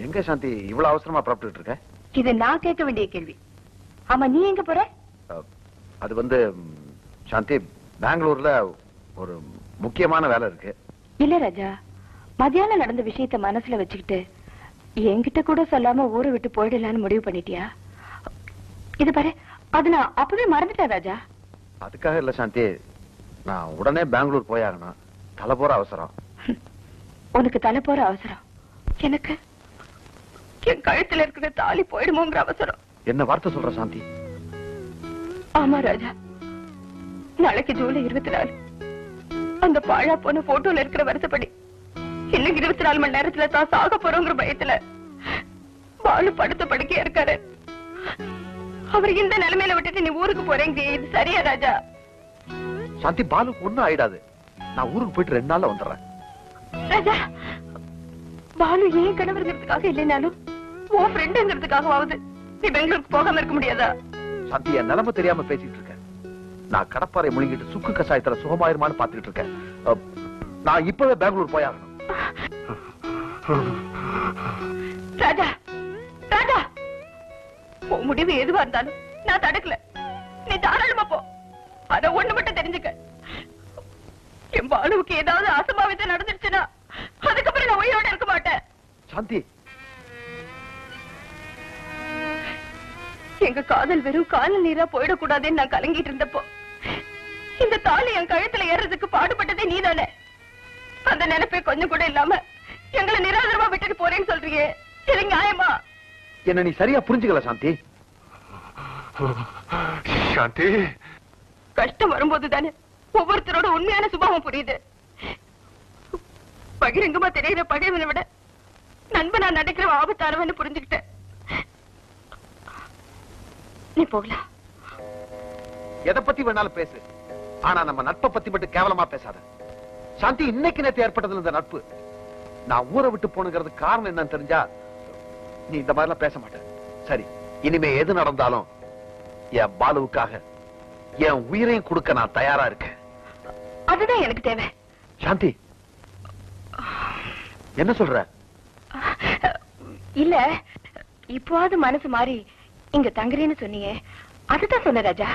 எங்க சாந்தி இவ்வளவு அவசரமா புறப்பட்டு இருக்க? இது நான் கேட்க வேண்டிய கேள்வி. ஆமா, நீ எங்க போற? அது வந்து சாந்தி, பெங்களூர்ல ஒரு முக்கியமான வேலை இருக்கு. இல்ல ராஜா, மத்தியானம் நடந்த விஷயத்த மனசுல வச்சுக்கிட்டு என்கிட்ட கூட சொல்லாம ஊரை விட்டு போயிடலான்னு முடிவு பண்ணிட்டியா? இது பாரு, அது நான் அப்பவே மறந்துட்டேன் ராஜா. அதுக்காக இல்ல சாந்தி, நான் உடனே பெங்களூர் போயாகணும். தலை போற அவசரம். உனக்கு தலை போற அவசரம், எனக்கு என் கழுத்துல இருக்கிற தாலி போயிடுமோங்கிற அவசரம். என்ன வார்த்தை சொல்ற சாந்தி? ஆமா ராஜா, நாளைக்கு ஜூலை 24. அந்த பாழா போன போட்டோல இருக்கிற வருஷப்படி இன்னும் 24 மணி நேரத்துல தான் சாக போறோங்கிற பயத்துல பாலு படுத்த படுக்கையா இருக்காரு. அவர் இந்த நிலைமையில விட்டுட்டு நீ ஊருக்கு போறேங்க, இது சரியா ராஜா? சாந்தி, பாலுக்கு ஒண்ணும் ஆயிடாது. நான் ஊருக்கு போயிட்டு 2 நாள்ல வந்துடுறேன். ராஜா, பாலு ஏன் கணவர்ங்கிறதுக்காக இல்லைனாலும் உன் ஃப்ரெண்டுங்கிறதுக்காகவாவது நீ பெங்களூருக்கு போகாம இருக்க முடியாதா? சாந்தி, என் நிலைமை தெரியாம பேசிட்டு இருக்கேன். நான் கடப்பாறை முழுங்கிட்டு சுக்கு கசாயத்துல சுகமாயிருமான்னு பாத்துக்கிட்டு இருக்கேன். நான் இப்பவே பெங்களூர் போயாகணும். ராஜா, ராஜா, உன் முடிவு எதுவா இருந்தாலும் நான் தடுக்கல. நீ தாராளமா போ. அத ஒண்ணு மட்டும் தெரிஞ்சுக்க, என் பாலுவுக்கு ஏதாவது அசம்பாவிதம் நடந்துருச்சுன்னா அதுக்கப்புறம் நான் உயிரோட இருக்க மாட்டேன். சாந்தி, எங்க காதல் வெறும் காதல் நீரா போயிடக்கூடாதுன்னு நான் கலங்கிட்டு இருந்தப்போ இந்த தாலி என் கழுத்துல ஏறதுக்கு பாடுபட்டதே நீதானே. அந்த நினைப்பே கொஞ்சம் கூட இல்லாம எங்களை நிராதரமா விட்டுட்டு போறேன்னு சொல்றீங்க, இது நியாயமா? என்ன நீ சரியா புரிஞ்சுக்கல சாந்தி. சாந்தி, கஷ்டம் வரும்போது தானே ஒவ்வொருத்தரோட உண்மையான சுபாவம் புரியுது. பகிரங்கமா தெரியுற பகைவனை விட நண்பனா நடக்கிற ஆபத்தானவன்னு புரிஞ்சுக்கிட்டேன். நீ போகலாம். எதை பத்தி வேணாலும் பேசு, ஆனா நம்ம நட்பை பத்தி மட்டும் கேவலமா பேசாத. சாந்தி, இன்னைக்கு நேத்து ஏற்பட்டதுல இந்த நட்பு நான் ஊரை விட்டு போனுங்கிறது காரணம் என்னன்னு தெரிஞ்சா நீ இந்த மாதிரிலாம் பேச மாட்டேன். சரி, இனிமே எது நடந்தாலும் என் பாலுவுக்காக என் உயிரையும் கொடுக்க நான் தயாரா இருக்கேன். அதுதான் எனக்கு தேவை. சாந்தி, என்ன சொல்ற? இல்ல, இப்போது மனசு மாறி இங்க தங்குறேன்னு சொன்னீங்க, அதுதான் சொன்ன ராஜா.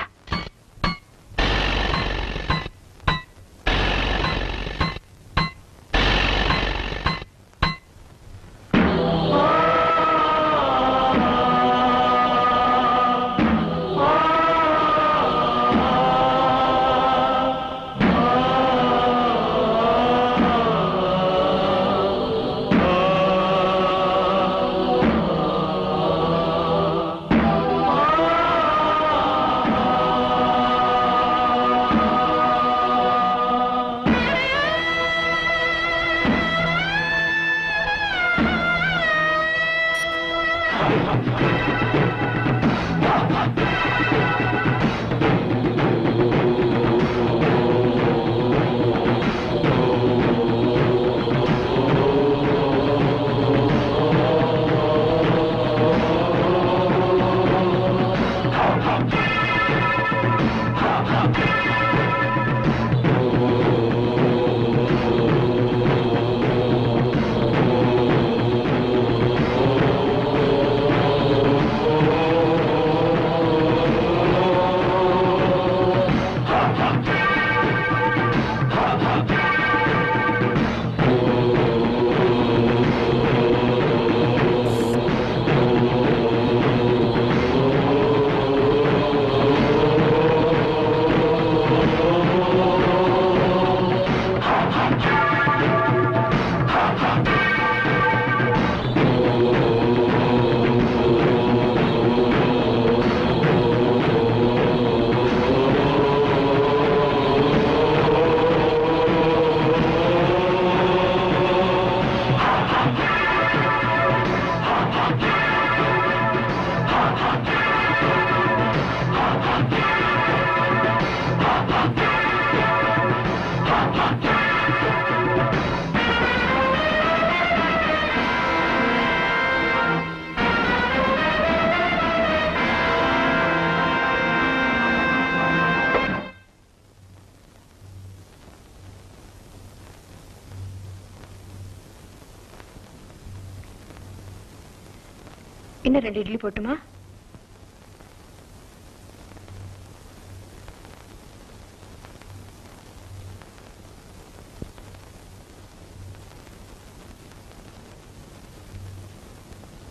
இன்னும் 2 இட்லி போட்டுமா?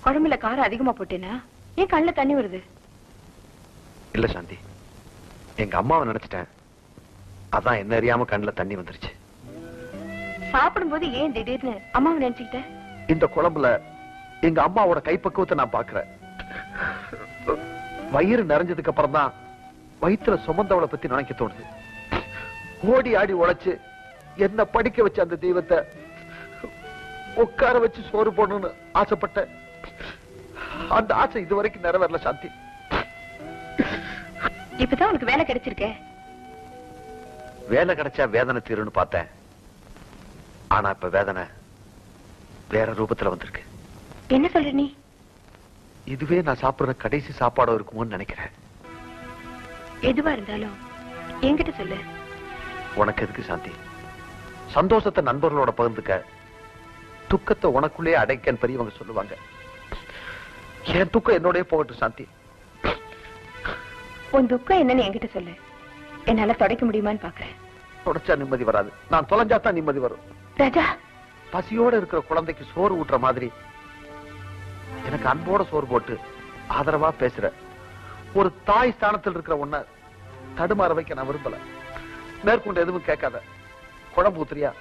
குழம்புல காரம் அதிகமா போட்டேனா? ஏன் கண்ணுல தண்ணி வருது? இல்ல சாந்தி, எங்க அம்மாவை நினைச்சிட்டேன். அதான் என்ன அறியாம கண்ணுல தண்ணி வந்துருச்சு. சாப்பிடும்போது ஏன் திடீர்னு அம்மாவை நினைச்சுக்கிட்ட? இந்த குழம்புல எங்க அம்மாவோட கைப்பக்குவத்தை நான் பாக்குறேன். வயிறு நிறைஞ்சதுக்கு அப்புறம் தான் வயிற்றுல சுமந்தவளை பத்தி நினைக்க தோணுது. ஓடி ஆடி உழைச்சு என்ன படிக்க வச்ச அந்த தெய்வத்தை உட்கார வச்சு சோறு போடணும்னு ஆசைப்பட்டேன். அந்த ஆசை இதுவரைக்கும் நிறைவேறல சாந்தி. இப்பதான் உனக்கு வேலை கிடைச்சிருக்கே. வேலை கிடைச்சா வேதனை தீருன்னு பார்த்தேன். ஆனா இப்ப வேதனை வேற ரூபத்துல வந்திருக்கு. என்ன சொல்ற நீ? இதுவே நான் சாப்பிடுற கடைசி சாப்பாடு இருக்குமோன்னு நினைக்கிறேன். எதுவா இருந்தாலும் என்கிட்ட சொல்லு. உனக்கு எதுக்கு சாந்தி? சந்தோஷத்தை நண்பர்களோட பகிர்ந்துக்க, துக்கத்தை உனக்குள்ளே அடைக்கன்னு பெரியவங்க சொல்லுவாங்க. என் துக்கம் என்னோடய போகட்டும் சாந்தி. உன் துக்கம் என்னன்னு என்கிட்ட சொல்லு. என்னால தொடைக்க முடியுமான்னு பாக்குறேன். தொடைச்சா நிம்மதி வராது. நான் தொலைஞ்சாதான் நிம்மதி வரும். ராஜா, பசியோட இருக்கிற குழந்தைக்கு சோறு ஊட்டுற மாதிரி எனக்கு அன்போட சோறு போட்டு ஆதரவா பேசுற ஒரு தாய் ஸ்தானத்தில் இருக்கிற உன்னை தடுமாற வைக்க நான் விரும்பல. மேற்கொண்டு எதுவும் கேட்காத. குழம்பு ஊத்துறியா?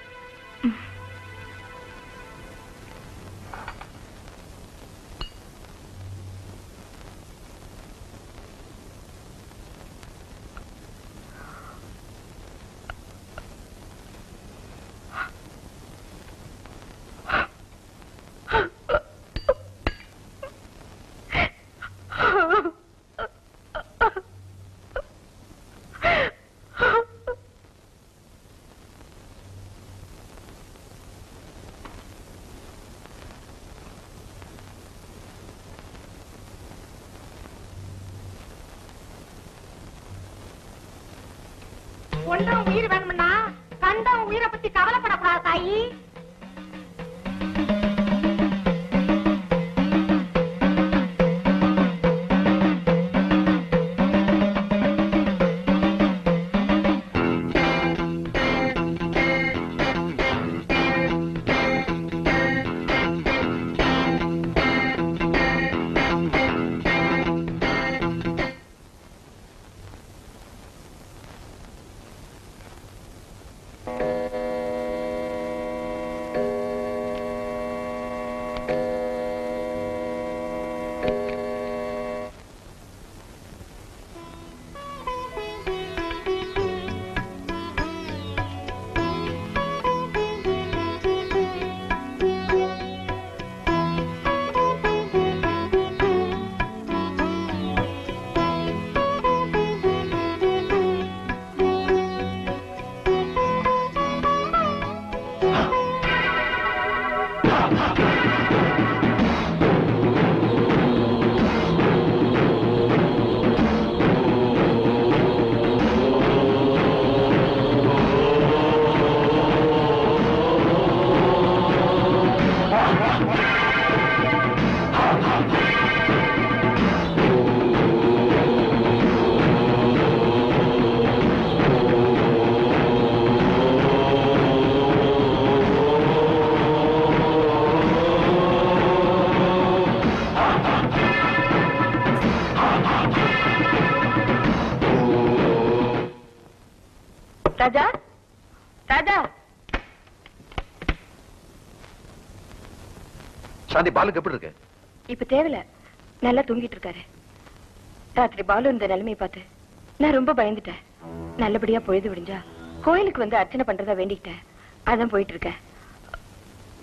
ஒன்றும் உயிர் வேணும்னா கண்டம் உயிரை பத்தி கவலைப்படக்கூடாது தாயி. ராஜா, ராஜா. சாந்தி, பாலுக்கு எப்படி இருக்கு? இப்ப தேவையில்ல, நல்லா தூங்கிட்டு இருக்காரு. ராத்திரி பாலு இந்த நிலைமையை பார்த்து நான் ரொம்ப பயந்துட்டேன். நல்லபடியா பொழுது விடிஞ்சா கோயிலுக்கு வந்து அர்ச்சனை பண்றதா வேண்டிக்கிட்டேன். அதான் போயிட்டு இருக்கேன்.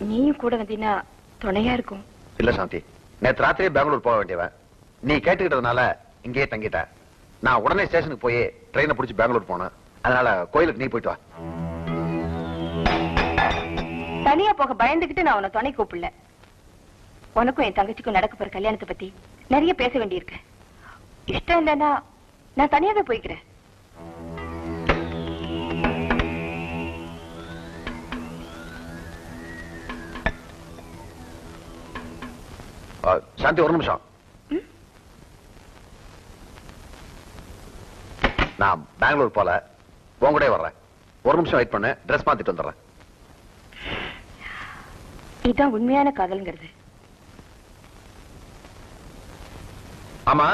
நீயும் கூட வந்தீங்கன்னா துணையா இருக்கும். இல்ல சாந்தி, நேற்று ராத்திரியே பெங்களூர் போக வேண்டியவன். நீ கேட்டுக்கிட்டதுனால இங்கேயே தங்கிட்ட. நான் உடனே ஸ்டேஷனுக்கு போய் ட்ரெயினை பிடிச்சி பெங்களூர் போனேன். அதனால கோயிலுக்கு நீ போயிட்டு வா. தனியா போக பயந்துகிட்டு நான் உன்னை துணை கூப்பிடல. உனக்கும் என் தங்கச்சிக்கும் நடக்க போற கல்யாணத்தை பத்தி நிறைய பேச வேண்டியிருக்கு. இஷ்டம் இல்லைன்னா நான் தனியாவே போய்க்கிறேன். சாந்தி, ஒரு நிமிஷம். நான் பெங்களூர் போல உன் கூட வர்றேன். ஒரு நிமிஷம் வெயிட் பண்ணு, ட்ரெஸ் மாத்திட்டு வந்துடுறேன். இதான் உண்மையான காதல்ங்கிறது. ஆமா,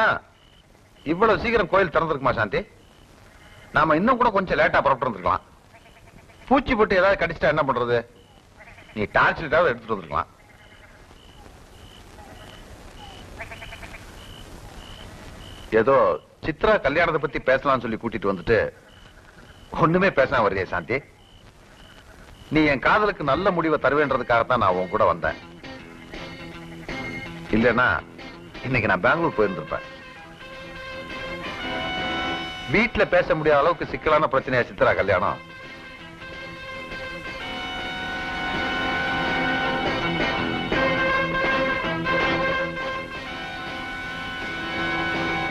இவ்வளவு சீக்கிரம் கோயில் திறந்திருக்குமா சாந்தி? நாம இன்னும் கூட கொஞ்சம் லேட்டா புறப்பட்டு வந்துருக்கலாம். பூச்சி போட்டு ஏதாவது கடிச்சிட்டா என்ன பண்றது? நீ டார்ச் லைட்டாவது எடுத்துட்டு வந்துருக்கலாம். ஏதோ சித்ரா கல்யாணத்தை பத்தி பேசலாம்னு சொல்லி கூட்டிட்டு வந்துட்டு ஒண்ணுமே பேசாம வர்றியே சாந்தி. நீ என் காதலுக்கு நல்ல முடிவை தருவேன்றதுக்காகத்தான் நான் உன் கூட வந்தேன். இல்லைன்னா இன்னைக்கு நான் பெங்களூர் போயிருந்திருப்பேன். வீட்டுல பேச முடியாத அளவுக்கு சிக்கலான பிரச்சனையா சித்ரா கல்யாணம்.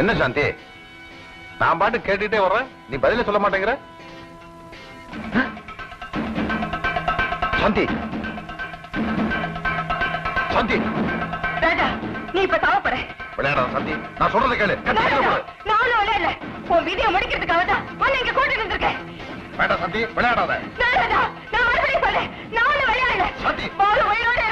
என்ன சாந்தி, நான் பாட்டு கேட்டுட்டே வர்றேன், நீ பதிலே சொல்ல மாட்டேங்கிற. சாந்தி, சாந்தி, ராஜா, நீ இப்ப சாவப்பட. விளையாடாத சாந்தி, நான் சொல்றதை கேளு. நானும் விளையாடல, உன் விதியை முடிக்கிறதுக்காக தான் உன்னை இங்க கூட்டிட்டு வந்திருக்கேன். வேண்டாம் சாந்தி, விளையாடாத. ராஜா, நான் மறுபடியும் சொல்றேன், நானும் விளையாடல. சாந்தி, பாலு உயிரோட